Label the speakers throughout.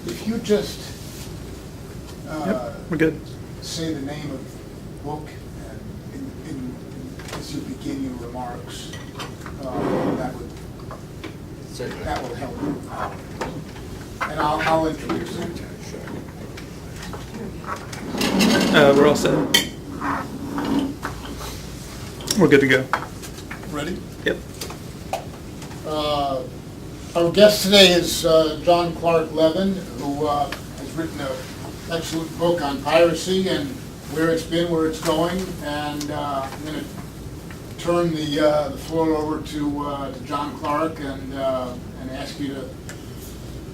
Speaker 1: If you just
Speaker 2: We're good.
Speaker 1: say the name of the book and as you begin your remarks, that will help. And I'll introduce it.
Speaker 2: We're all set. We're good to go.
Speaker 1: Ready?
Speaker 2: Yep.
Speaker 1: Our guest today is John-Clark Levin, who has written an excellent book on piracy and where it's been, where it's going. And I'm going to turn the floor over to John Clark and ask you to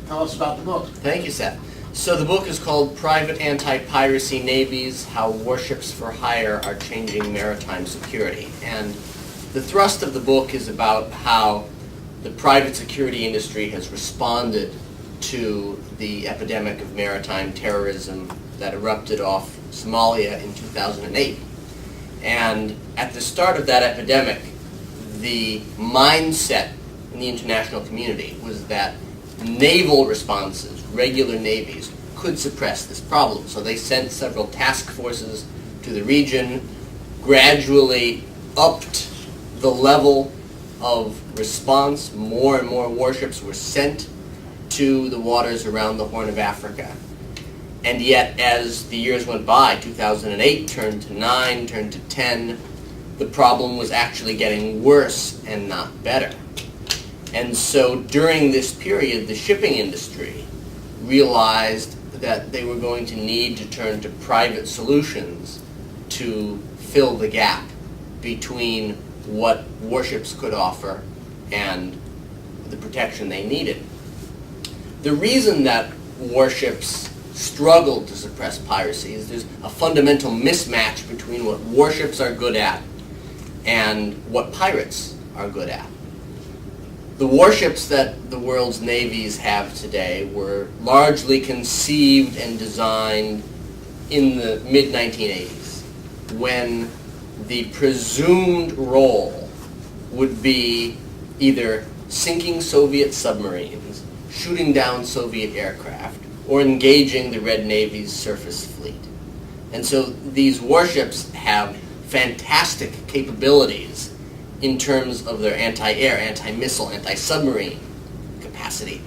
Speaker 1: tell us about the book.
Speaker 3: Thank you, Seth. So the book is called Private Anti-Piracy Navies, How Warships for Hire Are Changing Maritime Security. And the thrust of the book is about how the private security industry has responded to the epidemic of maritime terrorism that erupted off Somalia in 2008. And at the start of that epidemic, the mindset in the international community was that naval responses, regular navies, could suppress this problem. So they sent several task forces to the region, gradually upped the level of response. More and more warships were sent to the waters around the Horn of Africa. And yet, as the years went by, 2008 turned to 9, turned to 10, the problem was actually getting worse and not better. And so during this period, the shipping industry realized that they were going to need to turn to private solutions to fill the gap between what warships could offer and the protection they needed. The reason that warships struggled to suppress piracy is there's a fundamental mismatch between what warships are good at and what pirates are good at. The warships that the world's navies have today were largely conceived and designed in the mid-1980s, when the presumed role would be either sinking Soviet submarines, shooting down Soviet aircraft, or engaging the Red Navy's surface fleet. And so these warships have fantastic capabilities in terms of their anti-air, anti-missile, anti-submarine capacity.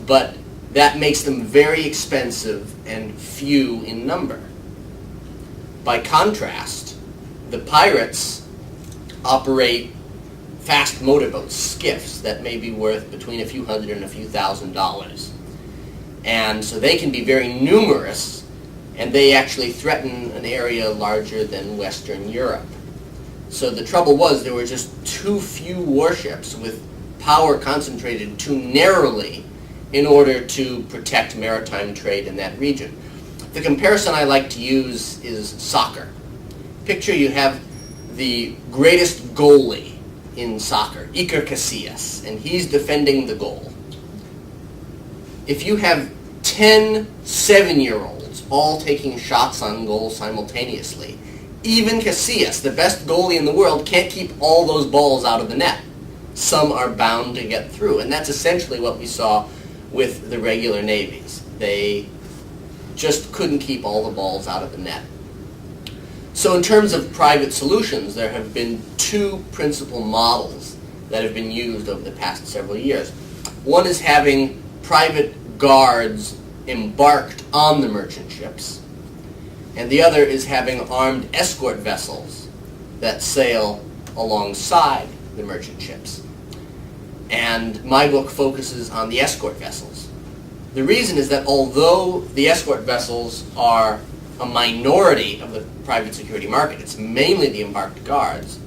Speaker 3: But that makes them very expensive and few in number. By contrast, the pirates operate fast motorboats, skiffs, that may be worth between a few hundred and a few $1,000s. And so they can be very numerous, and they actually threaten an area larger than Western Europe. So the trouble was there were just too few warships with power concentrated too narrowly in order to protect maritime trade in that region. The comparison I like to use is soccer. Picture you have the greatest goalie in soccer, Iker Casillas, and he's defending the goal. If you have 10 7-year-olds all taking shots on goal simultaneously, even Casillas, the best goalie in the world, can't keep all those balls out of the net. Some are bound to get through, and that's essentially what we saw with the regular navies. They just couldn't keep all the balls out of the net. So in terms of private solutions, there have been two principal models that have been used over the past several years. One is having private guards embarked on the merchant ships, and the other is having armed escort vessels that sail alongside the merchant ships. And my book focuses on the escort vessels. The reason is that although the escort vessels are a minority of the private security market, it's mainly the embarked guards,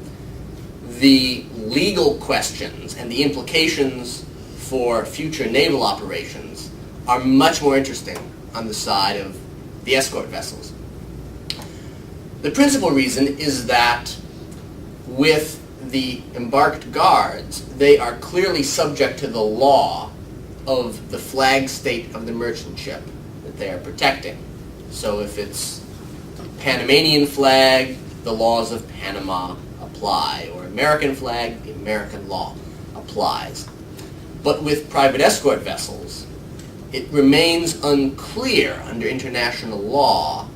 Speaker 3: the legal questions and the implications for future naval operations are much more interesting on the side of the escort vessels. The principal reason is that with the embarked guards, they are clearly subject to the law of the flag state of the merchant ship that they are protecting. So if it's Panamanian flag, the laws of Panama apply, or American flag, the American law applies. But with private escort vessels, it remains unclear under international law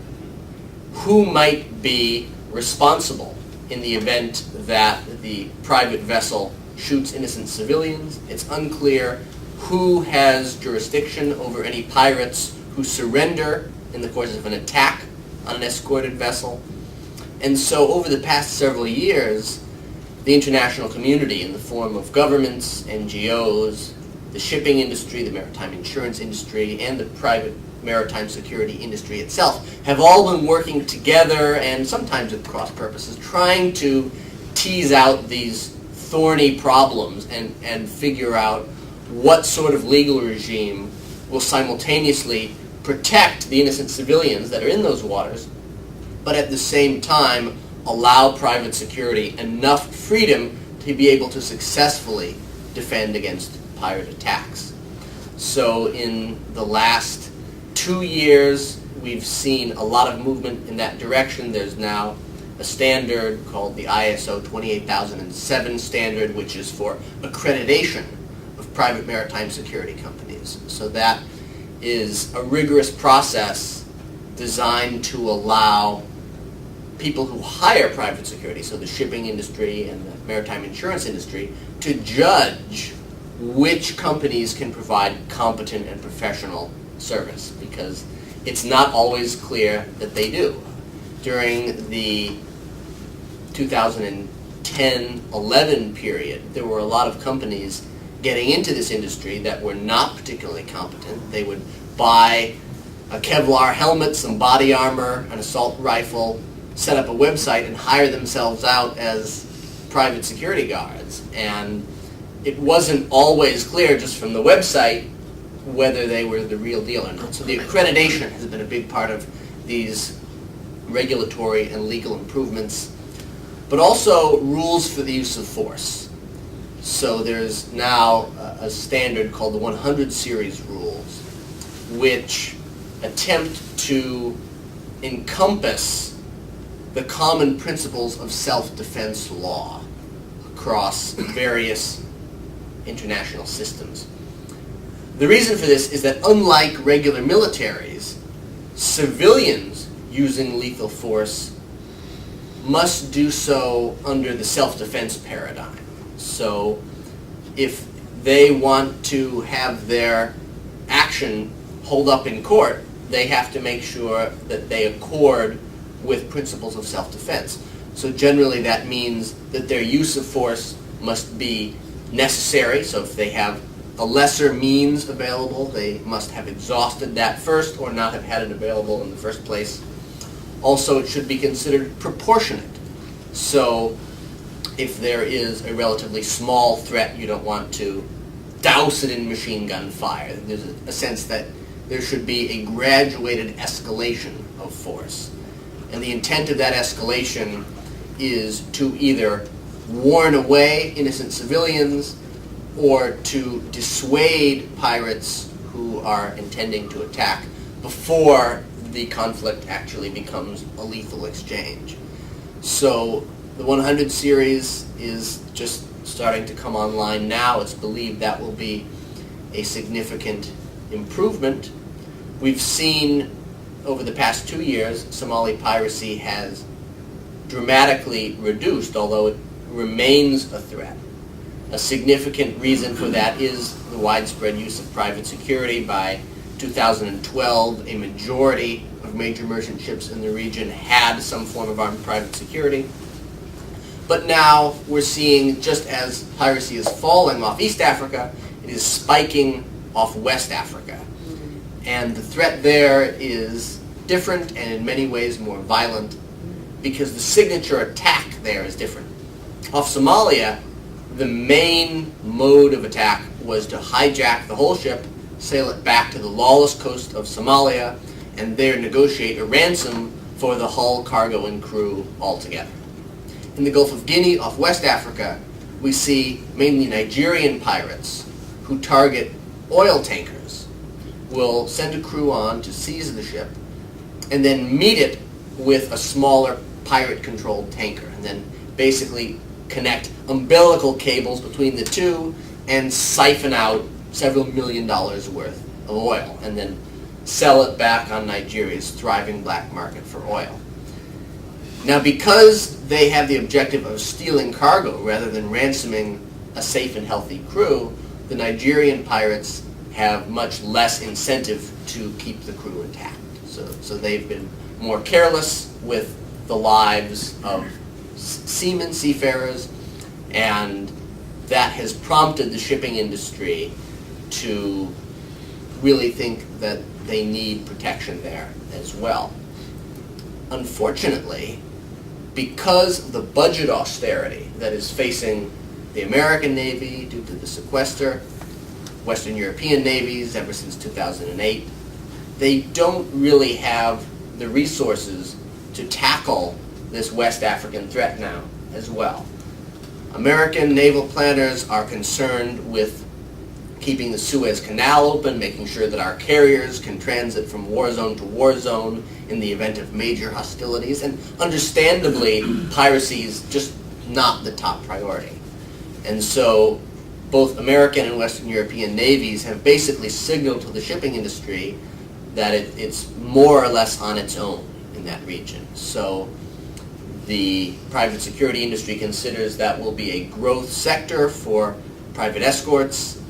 Speaker 3: who might be responsible in the event that the private vessel shoots innocent civilians. It's unclear who has jurisdiction over any pirates who surrender in the course of an attack on an escorted vessel. And so over the past several years, the international community in the form of governments, NGOs, the shipping industry, the maritime insurance industry, and the private maritime security industry itself have all been working together, and sometimes at cross purposes, trying to tease out these thorny problems and figure out what sort of legal regime will simultaneously protect the innocent civilians that are in those waters, but at the same time allow private security enough freedom to be able to successfully defend against pirate attacks. So in the last 2 years, we've seen a lot of movement in that direction. There's now a standard called the ISO 28007 standard, which is for accreditation of private maritime security companies. So that is a rigorous process designed to allow people who hire private security, so the shipping industry and the maritime insurance industry, to judge which companies can provide competent and professional service, because it's not always clear that they do. During the 2010-11 period, there were a lot of companies getting into this industry that were not particularly competent. They would buy a Kevlar helmet, some body armor, an assault rifle, set up a website, and hire themselves out as private security guards. And it wasn't always clear just from the website whether they were the real deal or not. So the accreditation has been a big part of these regulatory and legal improvements, but also rules for the use of force. So there's now a standard called the 100 series rules, which attempt to encompass the common principles of self-defense law across various international systems. The reason for this is that unlike regular militaries, civilians using lethal force must do so under the self-defense paradigm. So if they want to have their action hold up in court, they have to make sure that they accord with principles of self-defense. So generally that means that their use of force must be necessary. So if they have a lesser means available, they must have exhausted that first or not have had it available in the first place. Also, it should be considered proportionate. So if there is a relatively small threat, you don't want to douse it in machine gun fire. There's a sense that there should be a graduated escalation of force. And the intent of that escalation is to either warn away innocent civilians or to dissuade pirates who are intending to attack before the conflict actually becomes a lethal exchange. So the 100 series is just starting to come online now. It's believed that will be a significant improvement. We've seen over the past 2 years, Somali piracy has dramatically reduced, although it remains a threat. A significant reason for that is the widespread use of private security. By 2012, a majority of major merchant ships in the region had some form of armed private security. But now we're seeing, just as piracy is falling off East Africa, it is spiking off West Africa. And the threat there is different and in many ways more violent because the signature attack there is different. Off Somalia, the main mode of attack was to hijack the whole ship, sail it back to the lawless coast of Somalia, and there negotiate a ransom for the hull, cargo, and crew altogether. In the Gulf of Guinea, off West Africa, we see mainly Nigerian pirates who target oil tankers, will send a crew on to seize the ship, and then meet it with a smaller pirate-controlled tanker, and then basically connect umbilical cables between the two and siphon out several $1 million worth of oil and then sell it back on Nigeria's thriving black market for oil. Now, because they have the objective of stealing cargo rather than ransoming a safe and healthy crew, the Nigerian pirates have much less incentive to keep the crew intact. So they've been more careless with the lives of seamen, seafarers, and that has prompted the shipping industry to really think that they need protection there as well. Unfortunately, because of the budget austerity that is facing the American Navy due to the sequester, Western European navies ever since 2008, they don't really have the resources to tackle this West African threat now as well. American naval planners are concerned with keeping the Suez Canal open, making sure that our carriers can transit from war zone to war zone in the event of major hostilities, and understandably, piracy is just not the top priority. And so both American and Western European navies have basically signaled to the shipping industry that it's more or less on its own in that region. So the private security industry considers that will be a growth sector for private escorts,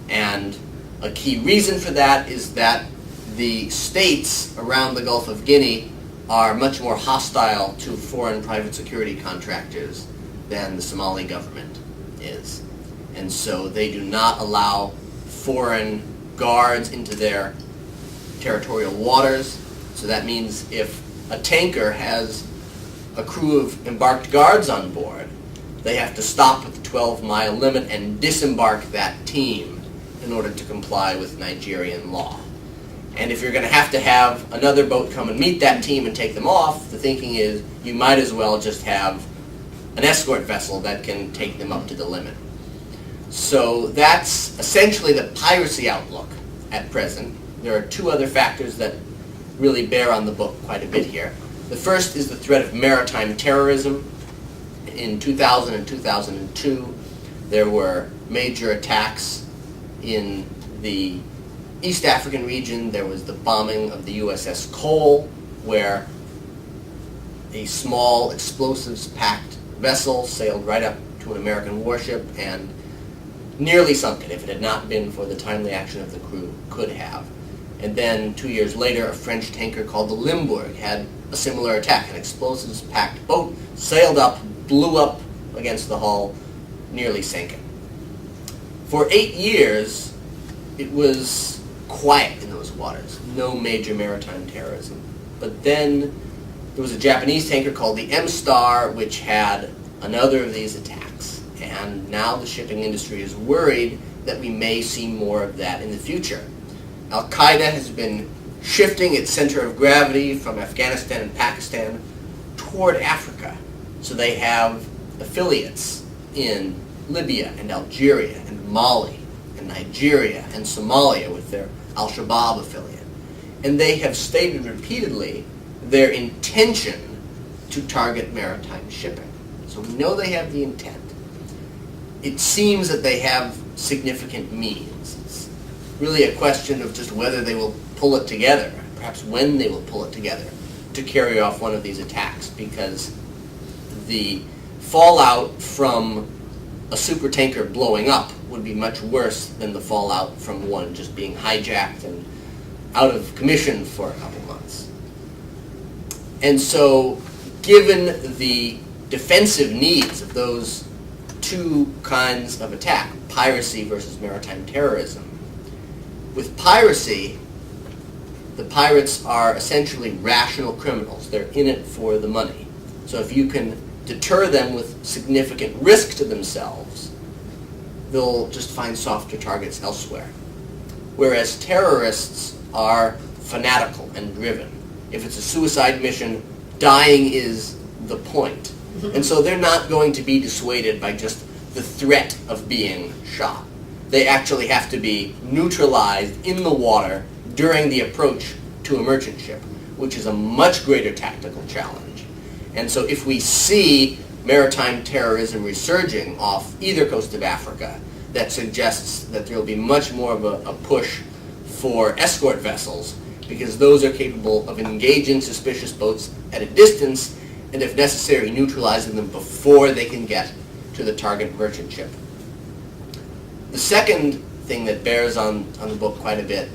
Speaker 3: and a key reason for that is that the states around the Gulf of Guinea are much more hostile to foreign private security contractors than the Somali government is. And so they do not allow foreign guards into their territorial waters. So that means if a tanker has a crew of embarked guards on board, they have to stop at the 12-mile limit and disembark that team in order to comply with Nigerian law. And if you're going to have another boat come and meet that team and take them off, the thinking is you might as well just have an escort vessel that can take them up to the limit. So that's essentially the piracy outlook at present. There are two other factors that really bear on the book quite a bit here. The first is the threat of maritime terrorism. In 2000 and 2002, there were major attacks in the East African region. There was the bombing of the USS Cole, where a small explosives-packed vessel sailed right up to an American warship and nearly sunk it. If it had not been for the timely action of the crew, could have. And then 2 years later, a French tanker called the Limburg had a similar attack. An explosives-packed boat sailed up, blew up against the hull, nearly sank it. For 8 years, it was quiet in those waters. No major maritime terrorism. But then there was a Japanese tanker called the M-Star, which had another of these attacks. And now the shipping industry is worried that we may see more of that in the future. Al-Qaeda has been shifting its center of gravity from Afghanistan and Pakistan toward Africa. So they have affiliates in Libya and Algeria and Mali and Nigeria and Somalia with their Al-Shabaab affiliate. And they have stated repeatedly their intention to target maritime shipping. So we know they have the intent. It seems that they have significant means. It's really a question of just whether they will pull it together, perhaps when they will pull it together to carry off one of these attacks, because the fallout from a supertanker blowing up would be much worse than the fallout from one just being hijacked and out of commission for a couple months. And so, given the defensive needs of those two kinds of attack, piracy versus maritime terrorism, with piracy, the pirates are essentially rational criminals. They're in it for the money. So if you can deter them with significant risk to themselves, they'll just find softer targets elsewhere. Whereas terrorists are fanatical and driven. If it's a suicide mission, dying is the point. And so they're not going to be dissuaded by just the threat of being shot. They actually have to be neutralized in the water during the approach to a merchant ship, which is a much greater tactical challenge. And so if we see maritime terrorism resurging off either coast of Africa, that suggests that there will be much more of a push for escort vessels, because those are capable of engaging suspicious boats at a distance and, if necessary, neutralizing them before they can get to the target merchant ship. The second thing that bears on the book quite a bit,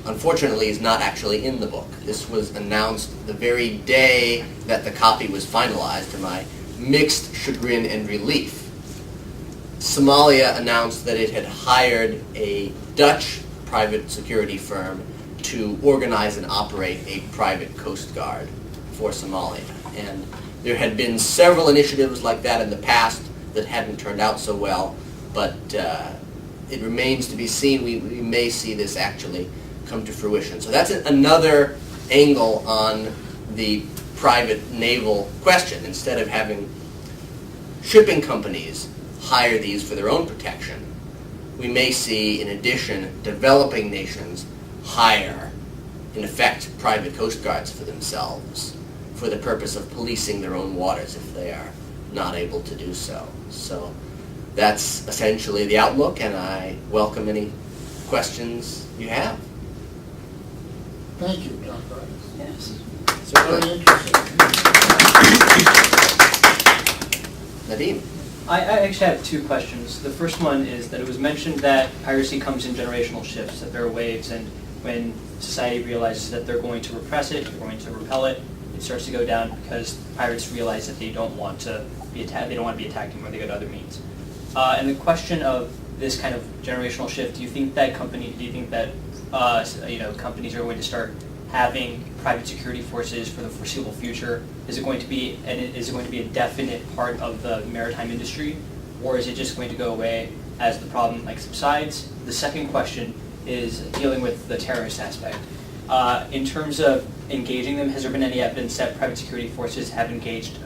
Speaker 3: unfortunately, is not actually in the book. This was announced the very day that the copy was finalized, to my mixed chagrin and relief. Somalia announced that it had hired a Dutch private security firm to organize and operate a private coast guard for Somalia. And there had been several initiatives like that in the past that hadn't turned out so well, but it remains to be seen. We may see this actually come to fruition. So that's another angle on the private naval question. Instead of having shipping companies hire these for their own protection, we may see, in addition, developing nations hire, in effect, private coast guards for themselves for the purpose of policing their own waters if they are not able to do so. So that's essentially the outlook, and I welcome any questions you have.
Speaker 1: Thank you, John-Clark.
Speaker 4: Yes.
Speaker 1: Very interesting.
Speaker 3: Nadim?
Speaker 4: I actually have two questions. The first one is that it was mentioned that piracy comes in generational shifts, that there are waves, and when society realizes that they're going to repress it, they're going to repel it, it starts to go down because pirates realize that they don't want to be attacked. They don't want to be attacked anymore. They go to other means. And the question of this kind of generational shift, do you think that companies are going to start having private security forces for the foreseeable future? Is it going to be a definite part of the maritime industry, or is it just going to go away as the problem subsides? The second question is dealing with the terrorist aspect. In terms of engaging them, has there been any evidence that private security forces have engaged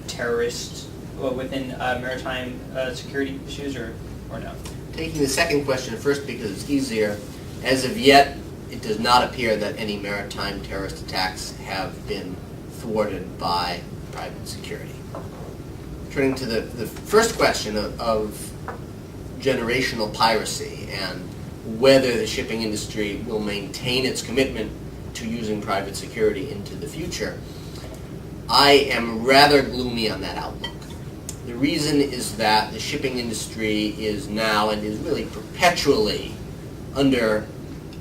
Speaker 4: terrorists within maritime security issues, or no?
Speaker 3: Taking the second question first because it's easier, as of yet, it does not appear that any maritime terrorist attacks have been thwarted by private security. Turning to the first question of generational piracy and whether the shipping industry will maintain its commitment to using private security into the future, I am rather gloomy on that outlook. The reason is that the shipping industry is now and is really perpetually under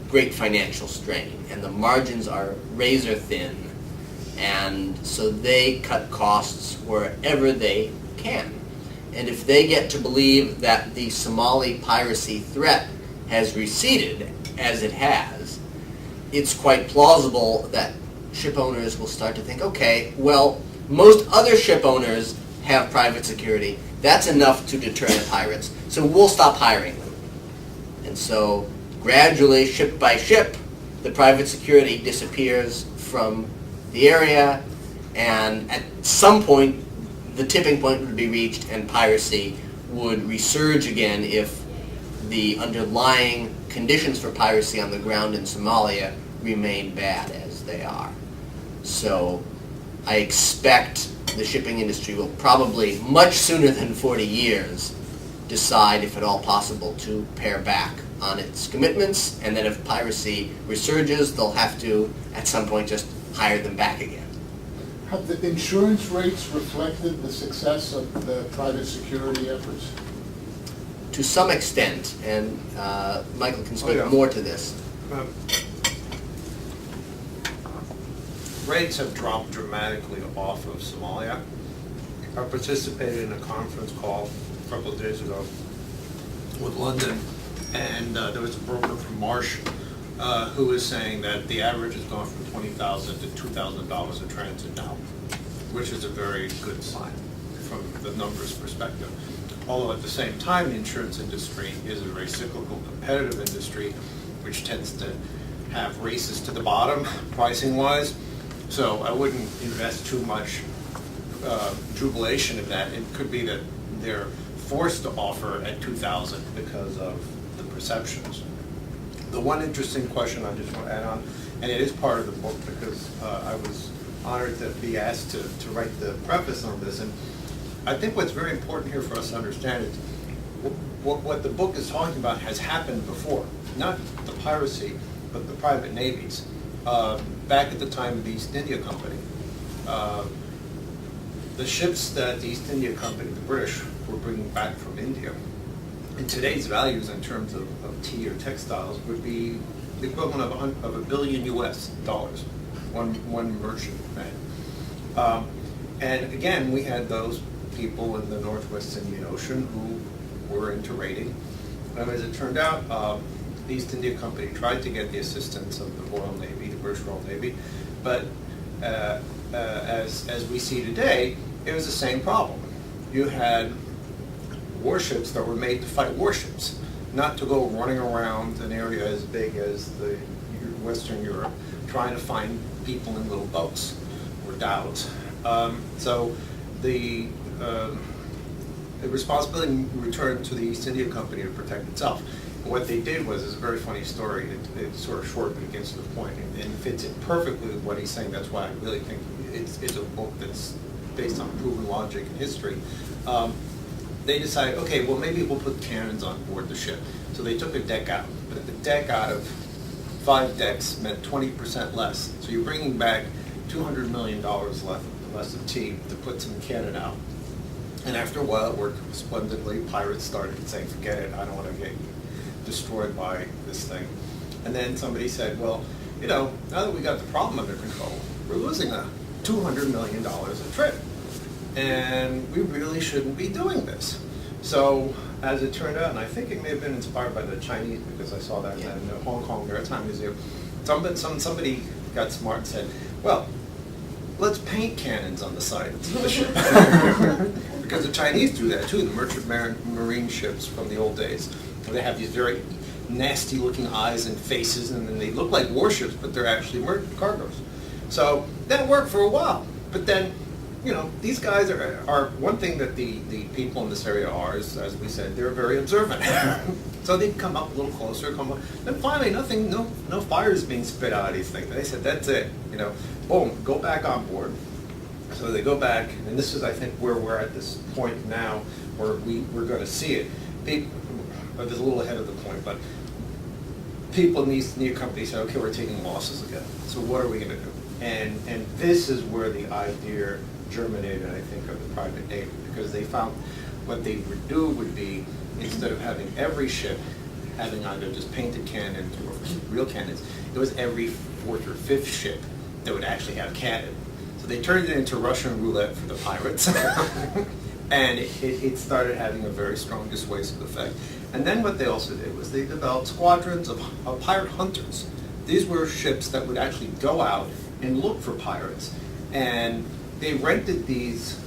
Speaker 3: great financial strain, and the margins are razor thin, and so they cut costs wherever they can. And if they get to believe that the Somali piracy threat has receded, as it has, it's quite plausible that ship owners will start to think, okay, well, most other ship owners have private security. That's enough to deter the pirates, so we'll stop hiring them. And so gradually, ship by ship, the private security disappears from the area, and at some point, the tipping point would be reached and piracy would resurge again if the underlying conditions for piracy on the ground in Somalia remain bad as they are. So I expect the shipping industry will probably, much sooner than 40 years, decide, if at all possible, to pare back on its commitments, and then if piracy resurges, they'll have to, at some point, just hire them back again.
Speaker 1: Have the insurance rates reflected the success of the private security efforts?
Speaker 3: To some extent, and Michael can speak more to this.
Speaker 5: Rates have dropped dramatically off of Somalia. I participated in a conference call a couple of days ago with London, and there was a broker from Marsh who was saying that the average has gone from $20,000 to $2,000 a transit now, which is a very good sign from the numbers perspective. Although at the same time, the insurance industry is a very cyclical, competitive industry, which tends to have races to the bottom, pricing-wise. So I wouldn't invest too much jubilation in that. It could be that they're forced to offer at $2,000 because of the perceptions. The one interesting question I just want to add on, and it is part of the book because I was honored to be asked to write the preface on this, and I think what's very important here for us to understand is what the book is talking about has happened before. Not the piracy, but the private navies. Back at the time of the East India Company, the ships that the East India Company, the British, were bringing back from India, in today's values in terms of tea or textiles, would be the equivalent of $1 billion US, one merchantman. And again, we had those people in the Northwest Indian Ocean who were into raiding. And as it turned out, the East India Company tried to get the assistance of the Royal Navy, the British Royal Navy, but as we see today, it was the same problem. You had warships that were made to fight warships, not to go running around an area as big as the Western Europe, trying to find people in little boats or dhows. So the responsibility returned to the East India Company to protect itself. And what they did was, it's a very funny story. It's sort of short, but it gets to the point, and fits in perfectly with what he's saying. That's why I really think it's a book that's based on proven logic and history. They decided, okay, well, maybe we'll put cannons on board the ship. So they took a deck out, but the deck out of 5 decks meant 20% less. So you're bringing back $200 million less of tea to put some cannon out. And after a while, it worked splendidly. Pirates started saying, forget it, I don't want to get destroyed by this thing. And then somebody said, well, you know, now that we got the problem under control, we're losing $200 million a trip. And we really shouldn't be doing this. So, as it turned out, and I think it may have been inspired by the Chinese, because I saw that in the Hong Kong Maritime Museum, somebody got smart and said, well, let's paint cannons on the side of the ship. Because the Chinese do that too, the merchant marine ships from the old days. They have these very nasty looking eyes and faces, and then they look like warships, but they're actually cargoes. So that worked for a while. But then, you know, these guys are one thing that the people in this area are, is, as we said, they're very observant. So they come up a little closer, then finally no fire is being spit out of these things. They said, that's it, you know, boom, go back on board. So they go back, and this is, I think, where we're at this point now, where we're going to see it. There's a little ahead of the point, but people in these new companies say, okay, we're taking losses again. So what are we going to do? And this is where the idea germinated, I think, of the private navy, because they found what they would do would be, instead of having every ship having either just painted cannons or real cannons, it was every 4th or 5th ship that would actually have cannon. So they turned it into Russian roulette for the pirates. And it started having a very strong dissuasive effect. And then what they also did was they developed squadrons of pirate hunters. These were ships that would actually go out and look for pirates. And they rented these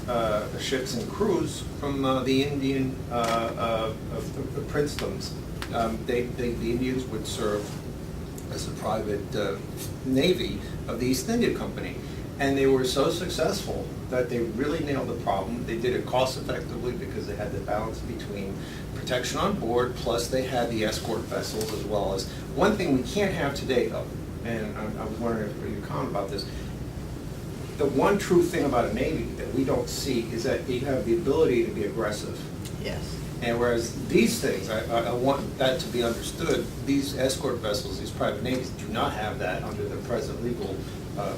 Speaker 5: ships and crews from the Indian princedoms. The Indians would serve as a private navy of the East India Company. And they were so successful that they really nailed the problem. They did it cost effectively because they had the balance between protection on board, plus they had the escort vessels, as well as one thing we can't have today, though, and I was wondering if you comment about this. The one true thing about a Navy that we don't see is that you have the ability to be aggressive.
Speaker 3: Yes.
Speaker 5: And whereas these things, I want that to be understood, these escort vessels, these private navies, do not have that under the present legal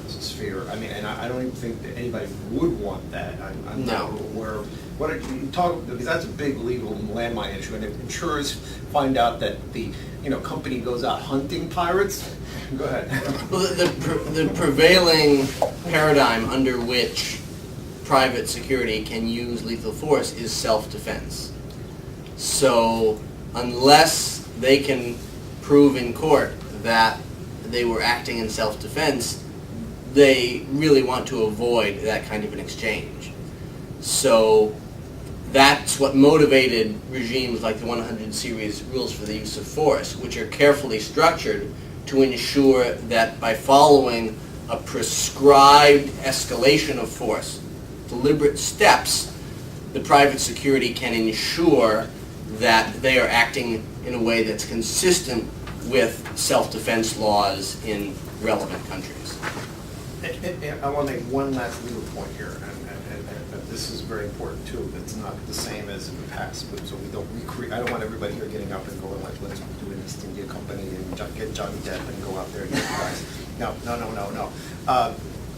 Speaker 5: sphere. I mean, and I don't even think that anybody would want that. I'm not aware of what you talk, because that's a big legal landmine issue. And if insurers find out that the company goes out hunting pirates, go ahead.
Speaker 3: Well, the prevailing paradigm under which private security can use lethal force is self-defense. So unless they can prove in court that they were acting in self-defense, they really want to avoid that kind of an exchange. So that's what motivated regimes like the 100 series rules for the use of force, which are carefully structured to ensure that by following a prescribed escalation of force, deliberate steps, the private security can ensure that they are acting in a way that's consistent with self-defense laws in relevant countries.
Speaker 5: I want to make one last legal point here, and this is very important too. It's not the same as in the past, but so we don't recreate. I don't want everybody here getting up and going like, let's do an East India Company and get Johnny Depp and go out there and get you guys. No.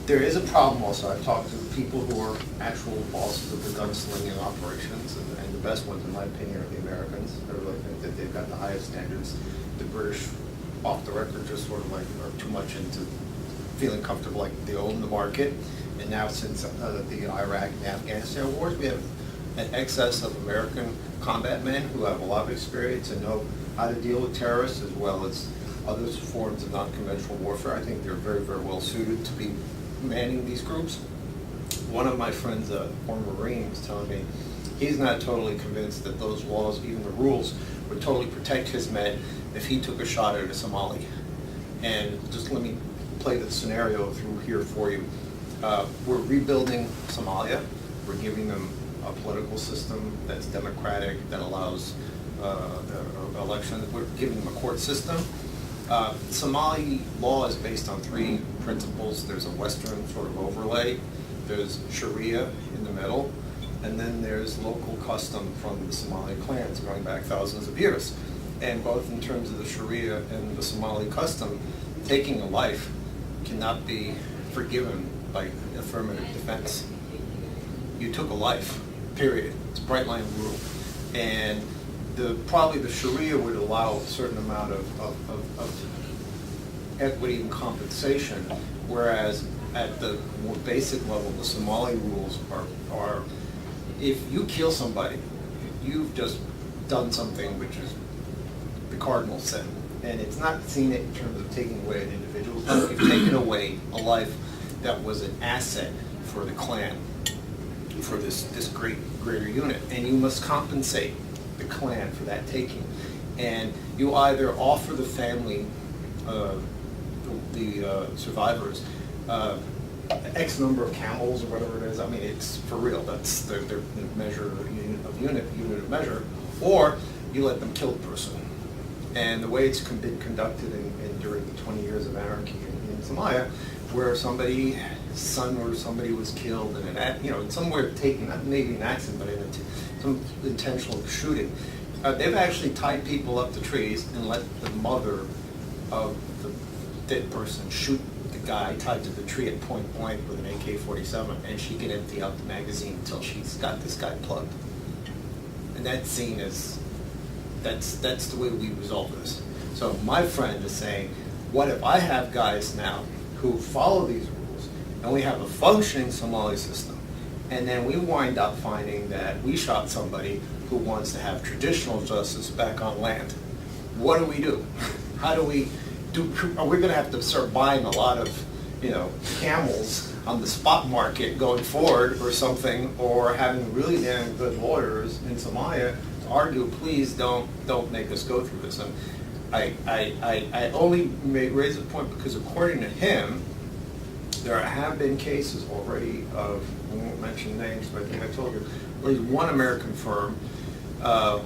Speaker 5: There is a problem also. I've talked to people who are actual bosses of the gunslinging operations, and the best ones, in my opinion, are the Americans. I really think that they've got the highest standards. The British, off the record, just sort of like are too much into feeling comfortable like they own the market. And now since the Iraq and Afghanistan wars, we have an excess of American combat men who have a lot of experience and know how to deal with terrorists as well as other forms of non-conventional warfare. I think they're very, very well suited to be manning these groups. One of my friends, a former Marine, was telling me he's not totally convinced that those laws, even the rules, would totally protect his men if he took a shot at a Somali. And just let me play the scenario through here for you. We're rebuilding Somalia. We're giving them a political system that's democratic, that allows elections. We're giving them a court system. Somali law is based on three principles. There's a Western sort of overlay, there's Sharia in the middle, and then there's local custom from the Somali clans going back thousands of years. And both in terms of the Sharia and the Somali custom, taking a life cannot be forgiven by affirmative defense. You took a life, period. It's a bright line rule. And probably the Sharia would allow a certain amount of equity and compensation, whereas at the more basic level, the Somali rules are if you kill somebody, you've just done something which is the cardinal sin. And it's not seen it in terms of taking away an individual. You've taken away a life that was an asset for the clan, for this greater unit. And you must compensate the clan for that taking. And you either offer the family, the survivors, X number of camels or whatever it is. I mean, it's for real. That's their measure of unit of measure. Or you let them kill the person. And the way it's been conducted during the 20 years of anarchy in Somalia, where somebody's son or somebody was killed and somewhere taken, not maybe an accident, but in some intentional shooting. They've actually tied people up to trees and let the mother of the dead person shoot the guy tied to the tree at point blank with an AK-47, and she can empty out the magazine until she's got this guy plugged. And that's seen as that's the way we resolve this. So my friend is saying, what if I have guys now who follow these rules, and we have a functioning Somali system, and then we wind up finding that we shot somebody who wants to have traditional justice back on land? What do? How do we do? Are we going to have to start buying a lot of, camels on the spot market going forward or something, or having really damn good lawyers in Somalia to argue, please don't make us go through this? And I only raise the point because according to him, there have been cases already of, I won't mention names, but I think I told you, at least one American firm that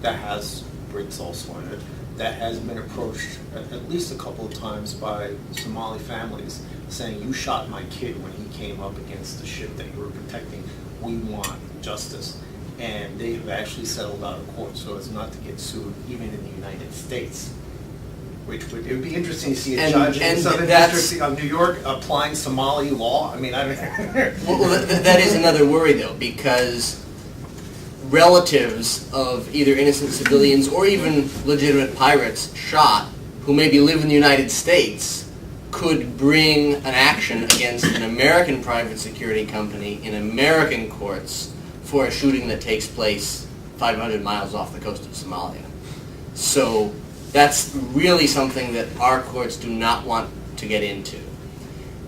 Speaker 5: has Brits also in it, that has been approached at least a couple of times by Somali families saying, you shot my kid when he came up against the ship that you were protecting. We want justice. And they have actually settled out of court so as not to get sued even in the United States. It would be interesting to see a judge in the Southern District of New York applying Somali law. I mean, I don't
Speaker 3: Well, that is another worry, though, because relatives of either innocent civilians or even legitimate pirates shot, who maybe live in the United States, could bring an action against an American private security company in American courts for a shooting that takes place 500 miles off the coast of Somalia. So that's really something that our courts do not want to get into.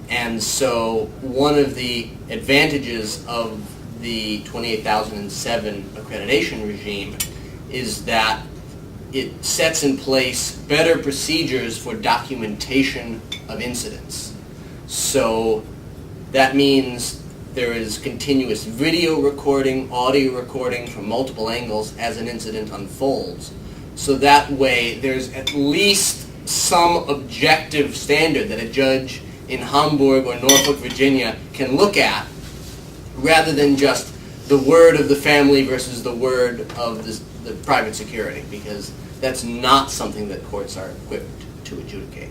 Speaker 3: And so one of the advantages of the 28007 accreditation regime is that it sets in place better procedures for documentation of incidents. So that means there is continuous video recording, audio recording from multiple angles as an incident unfolds. So that way there's at least some objective standard that a judge in Hamburg or Norfolk, Virginia can look at, rather than just the word of the family versus the word of the private security, because that's not something that courts are equipped to adjudicate.